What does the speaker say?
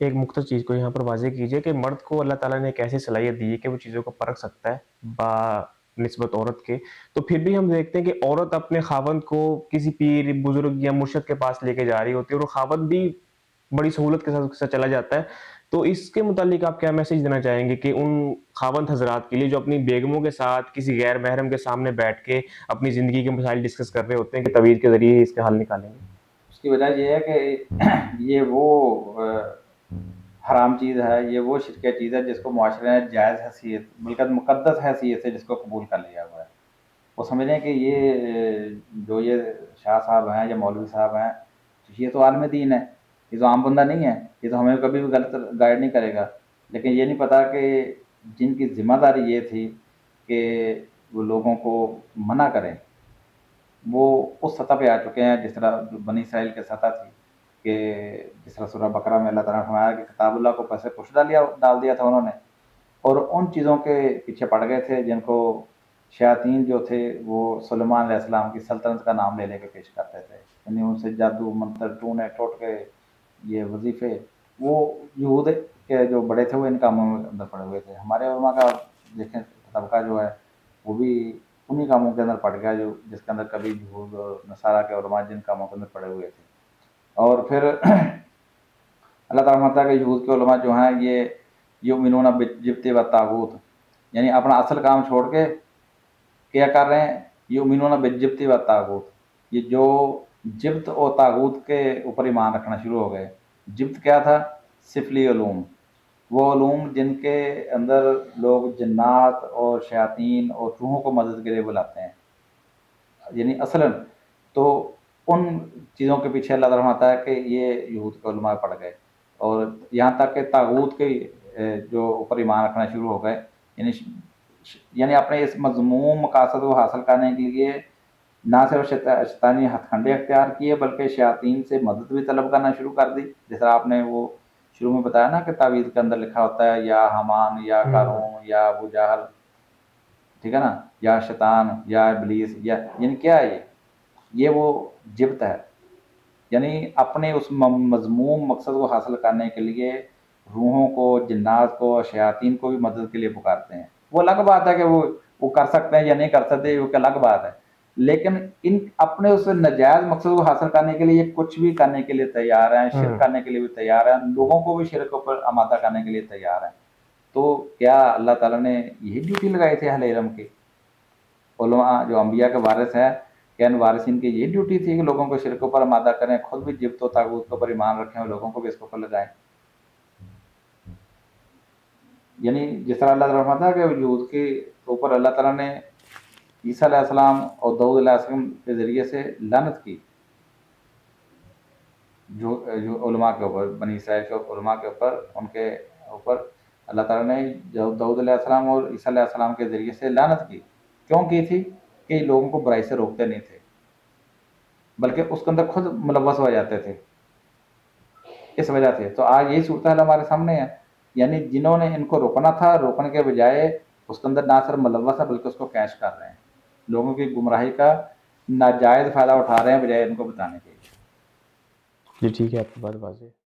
ایک مختصر چیز کو یہاں پر واضح کیجیے کہ مرد کو اللہ تعالیٰ نے ایک ایسی صلاحیت دی ہے کہ وہ چیزوں کو پرکھ سکتا ہے با نسبت عورت کے، تو پھر بھی ہم دیکھتے ہیں کہ عورت اپنے خاوند کو کسی پیر بزرگ یا مرشد کے پاس لے کے جا رہی ہوتی ہے اور وہ خاوند بھی بڑی سہولت کے ساتھ اس کے ساتھ چلا جاتا ہے. تو اس کے متعلق آپ کیا میسج دینا چاہیں گے کہ ان خاوند حضرات کے لیے جو اپنی بیگموں کے ساتھ کسی غیر محرم کے سامنے بیٹھ کے اپنی زندگی کے مسائل ڈسکس کر رہے ہوتے ہیں کہ تعویذ کے ذریعے اس کا حل نکالیں گے؟ اس کی وجہ یہ ہے کہ یہ وہ حرام چیز ہے، یہ وہ شرکیہ چیز ہے جس کو معاشرے نے جائز حیثیت بلکہ مقدس حیثیت سے جس کو قبول کر لیا ہوا ہے. وہ سمجھ رہے ہیں کہ یہ جو یہ شاہ صاحب ہیں یا مولوی صاحب ہیں یہ تو عالم دین ہے، یہ تو عام بندہ نہیں ہے، یہ تو ہمیں کبھی بھی غلط گائیڈ نہیں کرے گا. لیکن یہ نہیں پتا کہ جن کی ذمہ داری یہ تھی کہ وہ لوگوں کو منع کریں، وہ اس سطح پہ آ چکے ہیں جس طرح بنی اسرائیل کی سطح تھی کہ جس طرح سورہ بقرہ میں اللہ تعالیٰ نے فرمایا کہ کتاب اللہ کو پیسے پوچھ ڈال دیا تھا انہوں نے، اور ان چیزوں کے پیچھے پڑ گئے تھے جن کو شیاطین جو تھے وہ سلیمان علیہ السلام کی سلطنت کا نام لے لے کے پیش کرتے تھے. یعنی ان سے جادو منتر ٹونے ٹوٹکے یہ وظیفے وہ یہود کے جو بڑے تھے وہ ان کاموں میں اندر پڑے ہوئے تھے. ہمارے علماء کا دیکھیں طبقہ جو ہے وہ بھی انہی کاموں کے اندر پڑ گیا جو جس کے اندر کبھی یہود اور نصارہ کے علماء جن کاموں کے اندر پڑے ہوئے تھے. اور پھر اللہ تعالیٰ فرماتا ہے کہ یہود کے علماء جو ہیں یہ یؤمنون بالجبت والطاغوت، یعنی اپنا اصل کام چھوڑ کے کیا کر رہے ہیں، یؤمنون بالجبت والطاغوت، یہ جو جبت اور طاغوت کے اوپر ایمان رکھنا شروع ہو گئے. جبت کیا تھا؟ سفلی علوم، وہ علوم جن کے اندر لوگ جنات اور شیاطین اور روحوں کو مدد کے لیے بلاتے ہیں. یعنی اصلاً تو ان چیزوں کے پیچھے اللہ تعالیٰ فرماتا ہے کہ یہ یہود کے علماء پڑ گئے، اور یہاں تک کہ طاغوت کے جو اوپر ایمان رکھنا شروع ہو گئے. یعنی اپنے اس مذموم مقاصد کو حاصل کرنے کے لیے نہ صرف شیطانی ہتھ کنڈے اختیار کیے بلکہ شیاطین سے مدد بھی طلب کرنا شروع کر دی. جس طرح آپ نے وہ شروع میں بتایا نا کہ تعویذ کے اندر لکھا ہوتا ہے یا حمان یا قارون یا ابو جہل، ٹھیک ہے نا، یا شیطان یا ابلیس، یا یعنی کیا ہے یہ وہ جبت ہے. یعنی اپنے اس مذموم مقصد کو حاصل کرنے کے لیے روحوں کو، جنات کو، شیاطین کو بھی مدد کے لیے پکارتے ہیں. وہ الگ بات ہے کہ وہ کر سکتے ہیں یا نہیں کر سکتے، وہ الگ بات ہے. لیکن ان اپنے اس ناجائز مقصد کو حاصل کرنے کے لیے یہ کچھ بھی کرنے کے لیے تیار ہیں، شرک کرنے کے لیے بھی تیار ہیں، لوگوں کو بھی شرک پر آمادہ کرنے کے لیے تیار ہیں. تو کیا اللہ تعالیٰ نے یہی ڈیوٹی لگائی تھی اہل علم کی؟ علماء جو انبیاء کے وارث ہیں، کیا ان وارثین کی یہ ڈیوٹی تھی کہ لوگوں کو شرکوں پر آمادہ کریں، خود بھی جبت و طاغوت کے اوپر ایمان رکھیں اور لوگوں کو بھی اس کے اوپر لگائیں؟ یعنی جس طرح اللہ تعالیٰ فرماتا ہے کہ یہود کے اوپر اللہ تعالیٰ نے عیسیٰ علیہ السلام اور داؤد علیہ السلام کے ذریعے سے لعنت کی، جو علماء کے اوپر، بنی اسرائیل کے علماء کے اوپر، ان کے اوپر اللہ تعالیٰ نے داؤد علیہ السلام اور عیسیٰ علیہ السلام کے ذریعے سے لعنت کی. کیوں کی تھی؟ کہ یہ لوگوں کو برائی سے روکتے نہیں تھے بلکہ اس کے اندر خود ملوث ہو جاتے تھے. اس وجہ سے تو آج یہی صورتحال ہمارے سامنے ہے. یعنی جنہوں نے ان کو روکنا تھا، روکنے کے بجائے اس کے اندر نہ صرف ملوث ہے بلکہ اس کو کیش کر رہے ہیں، لوگوں کی گمراہی کا ناجائز فائدہ اٹھا رہے ہیں بجائے ان کو بتانے کے. جی ٹھیک ہے، آپ کی بات واضح ہے.